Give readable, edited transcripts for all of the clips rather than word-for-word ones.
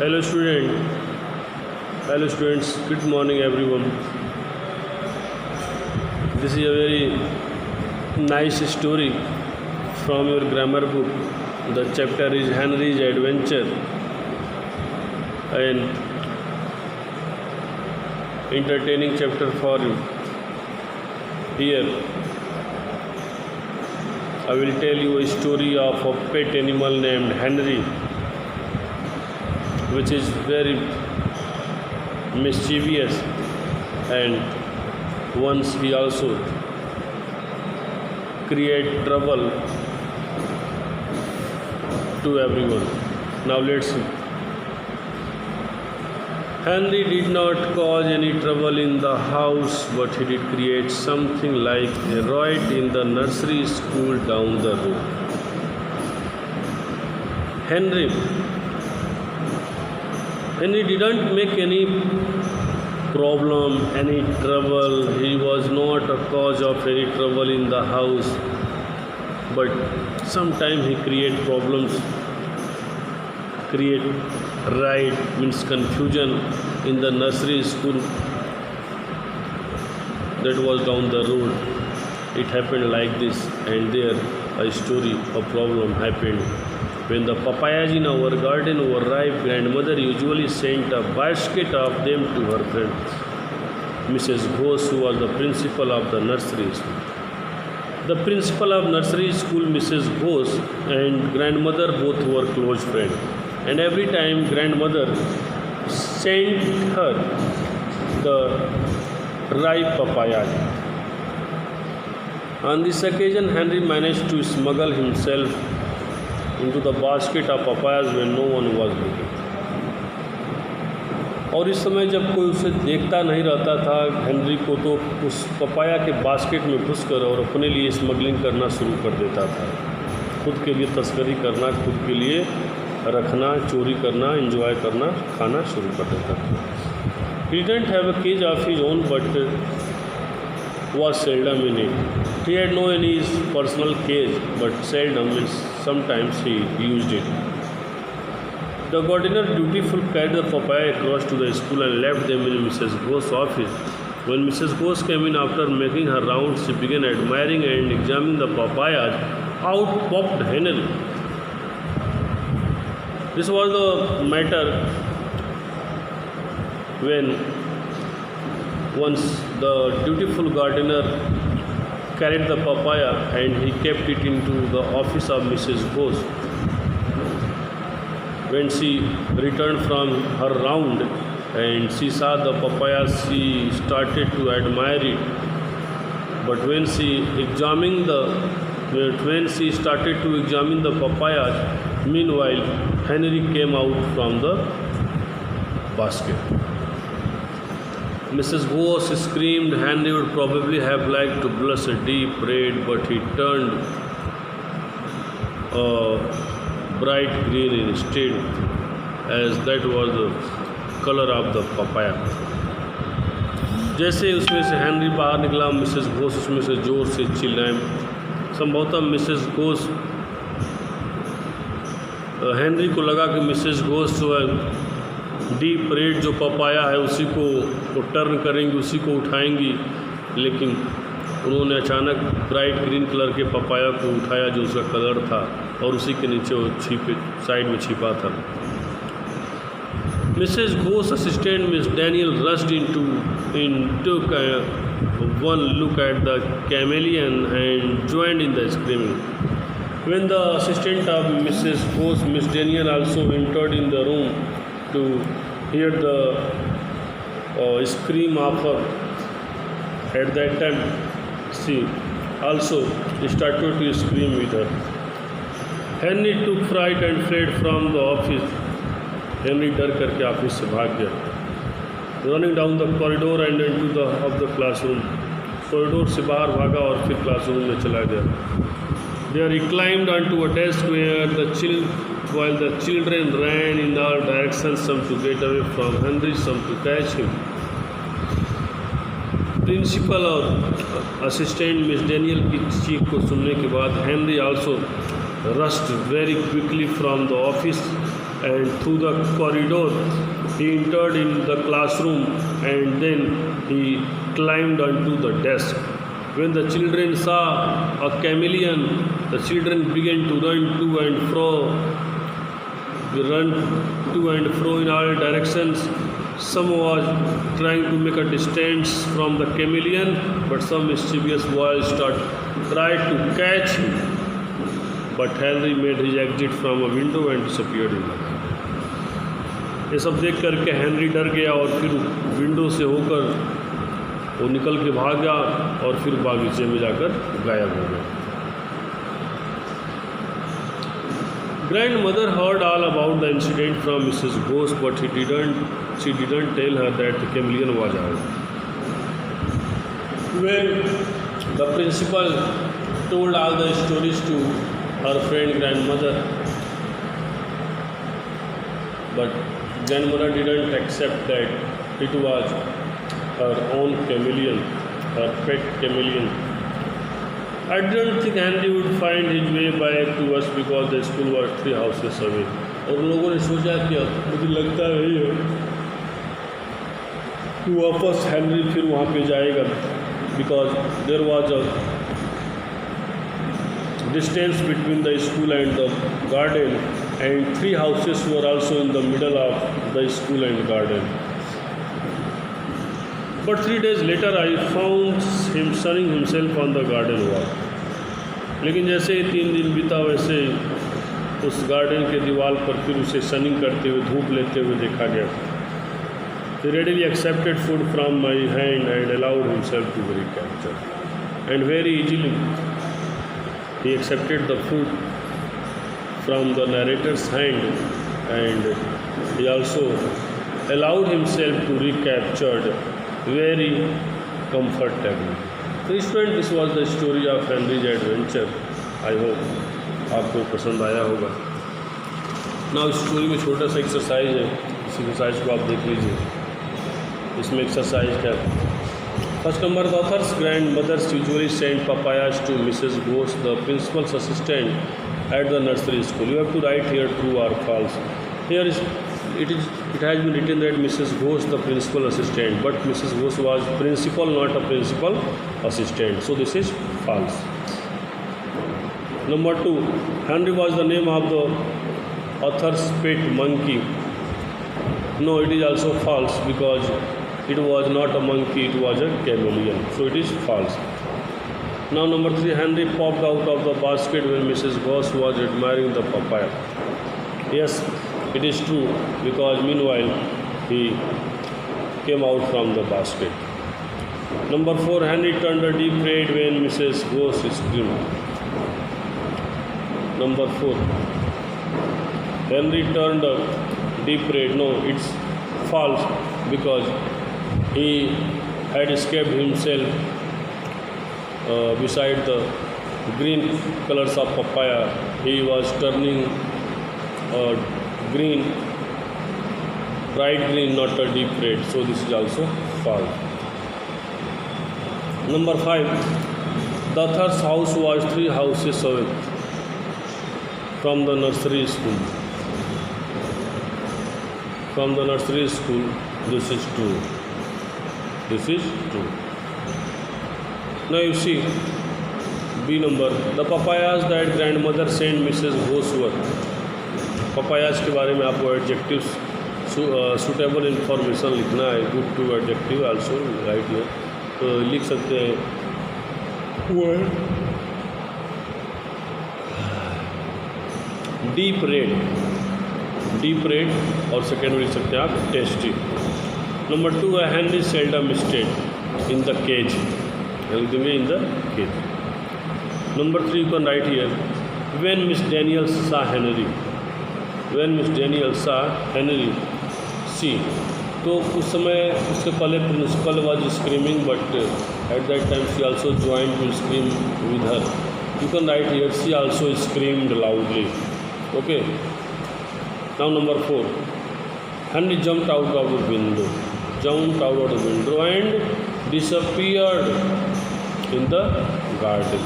Hello students, good morning everyone. This is a very nice story from your grammar book. The chapter is Henry's Adventure, an entertaining chapter for you. Here I will tell you a story of a pet animal named Henry, which is very mischievous, and once he also create trouble to everyone. Now let's see. Henry did not cause any trouble in the house, but he did create something like a riot in the nursery school down the road. Henry didn't make any problem, any trouble. He was not a cause of any trouble in the house, but sometimes he create problems, create riot, means confusion in the nursery school that was down the road. It happened like this, and there a story, a problem happened. When the papayas in our garden were ripe, grandmother usually sent a basket of them to her friend, Mrs. Ghose, who was the principal of the nursery school. The principal of nursery school, Mrs. Ghose, and grandmother both were close friends. And every time grandmother sent her the ripe papayas. On this occasion, Henry managed to smuggle himself into the basket of papayas when no one was looking. और इस समय जब कोई उसे देखता नहीं रहता था हेनरी को, तो उस पपाया के बास्केट में घुसकर और अपने लिए स्मगलिंग करना शुरू कर देता था। खुद के लिए तस्करी करना, खुद के लिए रखना, चोरी करना, एंजॉय करना, खाना शुरू कर देता था। He didn't have a cage of his own, but was seldom in it. He had no any personal cage, but seldom, means sometimes he used it. The gardener dutiful carried the papaya across to the school and left them in Mrs. Ghose's office. When Mrs. Ghose came in after making her rounds, she began admiring and examining the papayas. Out popped Henry. This was the matter when once the dutiful gardener carried the papaya and he kept it into the office of Mrs. Ghose. When she returned from her round and she saw the papaya, she started to admire it. But when she started to examine the papayas, meanwhile Henry came out from the basket. Mrs. Ghose screamed. Henry would probably have liked to blush a deep red, but he turned bright green instead, as that was the color of the papaya. जैसे उसमें से Henry बाहर निकला, Mrs Ghosh उसमें से ज़ोर से चिल्लाएं। संभवतः मिसेस घोष, हेनरी को लगा कि मिसेस घोष जो है डीप रेड जो पपाया है उसी को टर्न करेंगी, उसी को उठाएंगी, लेकिन उन्होंने अचानक ब्राइट ग्रीन कलर के पपाया को उठाया जो उसका कलर था, और उसी के नीचे वो साइड में छिपा था। Mrs Ghosh assistant Miss Daniel rushed in took one look at the chameleon and joined in the screaming. When the assistant of Mrs. Ghose, Miss Daniel, also entered in the room to hear the scream of her, at that time she also started to scream with her. Henry took fright and fled from the office. Henry डर करके office से भाग गया. Running down the corridor and into the classroom. Corridor से बाहर भागा और फिर क्लासरूम में चला गया. There he climbed onto a desk while the children ran in all directions, some to get away from Henry, some to catch him. Principal और assistant miss Daniel की चीख को सुनने के बाद Henry also rushed very quickly from the office and through the corridor he entered in the classroom, and then he climbed onto the desk. When the children saw a chameleon, the children began to run to and fro in all directions. Some was trying to make a distance from the chameleon, but some mischievous boys tried to catch him. But Henry made his exit from a window and disappeared in the night. ये सब देख करके Henry डर गया और फिर window से होकर वो निकल के भाग गया और फिर बागीचे में जाकर गायब हो गया. Grandmother heard all about the incident from Mrs. Ghost, but she didn't tell her that the chameleon was out. When the principal told all the stories to her friend grandmother, but grandmother didn't accept that it was her own chameleon, her pet chameleon. I didn't think Henry would find his way back to us because the school was 3 houses away. और लोगों ने सोचा कि मुझे लगता नहीं है कि वापस हेनरी फिर वहाँ पे जाएगा, because there was a distance between the school and the garden, and 3 houses were also in the middle of the school and garden. But 3 days later I found him sunning himself on the garden wall. लेकिन जैसे ही 3 दिन बीता वैसे उस garden के दीवार पर फिर उसे सनिंग करते हुए धूप लेते हुए देखा गया. He readily accepted food from my hand and allowed himself to be recaptured. And very easily he accepted the food from the narrator's hand, and he also allowed himself to recaptured very comfortably. So student, this was the story of Henry's adventure. I hope आपको पसंद आया होगा. ना इस story में छोटा सा exercise है, इस एक्सरसाइज को आप देख लीजिए. इसमें एक्सरसाइज क्या है? First number, the author's grandmothers usually sent papayas to Mrs. Ghost, the principal's assistant at the nursery school. You have to write here true or false. Here it has been written that Mrs. Ghost, the principal assistant, but Mrs. Ghost was principal, not a principal assistant. So this is false. Number 2, Henry was the name of the author's pet monkey. No, it is also false because it was not a monkey, it was a chameleon. So it is false. Now number 3, Henry popped out of the basket when Mrs. Ghost was admiring the papaya. Yes, it is true because meanwhile he came out from the basket. Number 4, Henry turned a deep red when Mrs. Ghost screamed. Number 4, Henry turned a deep red. No, it's false because he had escaped himself beside the green colors of papaya. He was turning green, bright green, not a deep red. So this is also false. Number 5, the author's house was 3 houses away from the nursery school. From the nursery school, this is true. This is true. Now you see B number, the papayas that grandmother sent Mrs. Ghost were. Papayas के बारे में आपको adjectives suitable information लिखना है. Good to adjective also right here. तो लिख सकते हैं word deep red और सेकेंड में लिख सकते हैं आप टेस्टी. नंबर 2 है Henry seldom stayed in the cage. In the cage. Number 3 you can write here, when Miss Daniels saw Henry. When Miss Daniels saw Henry, see. तो उस समय उसके पहले principal was screaming, but at that time she also join to scream with her. You can write here she also screamed loudly. Okay. Now number 4, Henry jumped out of the window. Jumped out of the window and disappeared in the garden.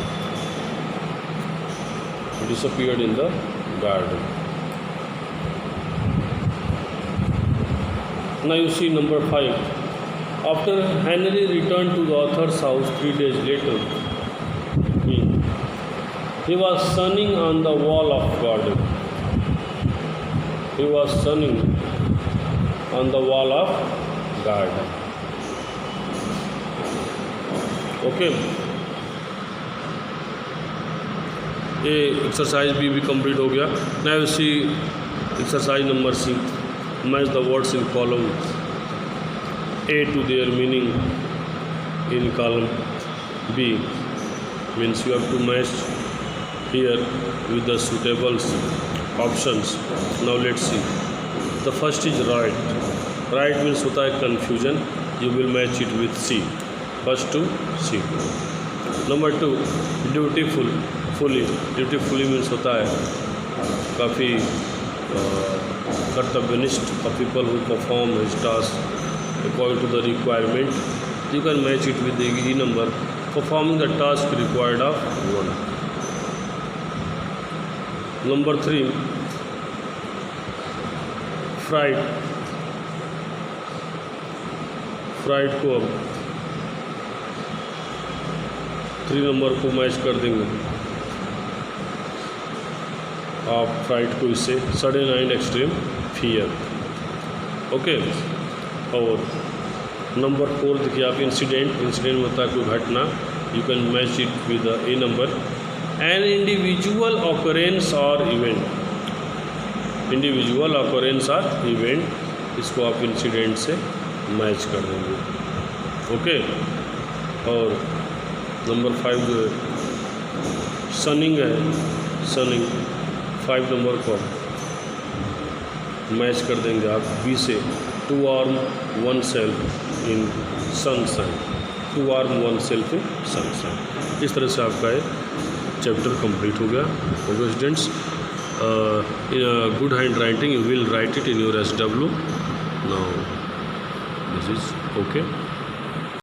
Disappeared in the garden. Now you see number 5. After Henry returned to the author's house 3 days later, he was sunning on the wall of garden. He was sunning on the wall of garden. Okay. ये exercise भी complete हो गया. Now you see exercise number C. Match the words in column A to their meaning in column B. Means you have to match here with the suitable options. Now let's see. The first is right. Right means होता है confusion. You will match it with C. First to C. Number 2, dutiful. Dutifully means होता है काफ़ी कर्तव्यनिष्ठ. A people who perform his task according to the requirement. You can match it with the E number. Performing the task required of one. Number 3, fried. Fried को अब 3 number को match कर देंगे. आप fried को इससे sudden and extreme fear. Okay. और number 4 देखिए आप इंसिडेंट में होता है कोई घटना. You can match it with the A number. An individual occurrence और इवेंट. इंडिविजुअल ऑकरेंस और इवेंट, इसको आप इंसिडेंट से मैच कर देंगे. ओके. और नंबर 5 जो है सनिंग है. सनिंग 5 नंबर को मैच कर देंगे आप बी से. To arm oneself in sunshine. To arm oneself in sunshine. इस तरह से आपका ये चैप्टर कंप्लीट हो गया. Okay students, in good handwriting you will write it in your SW. Now this is okay.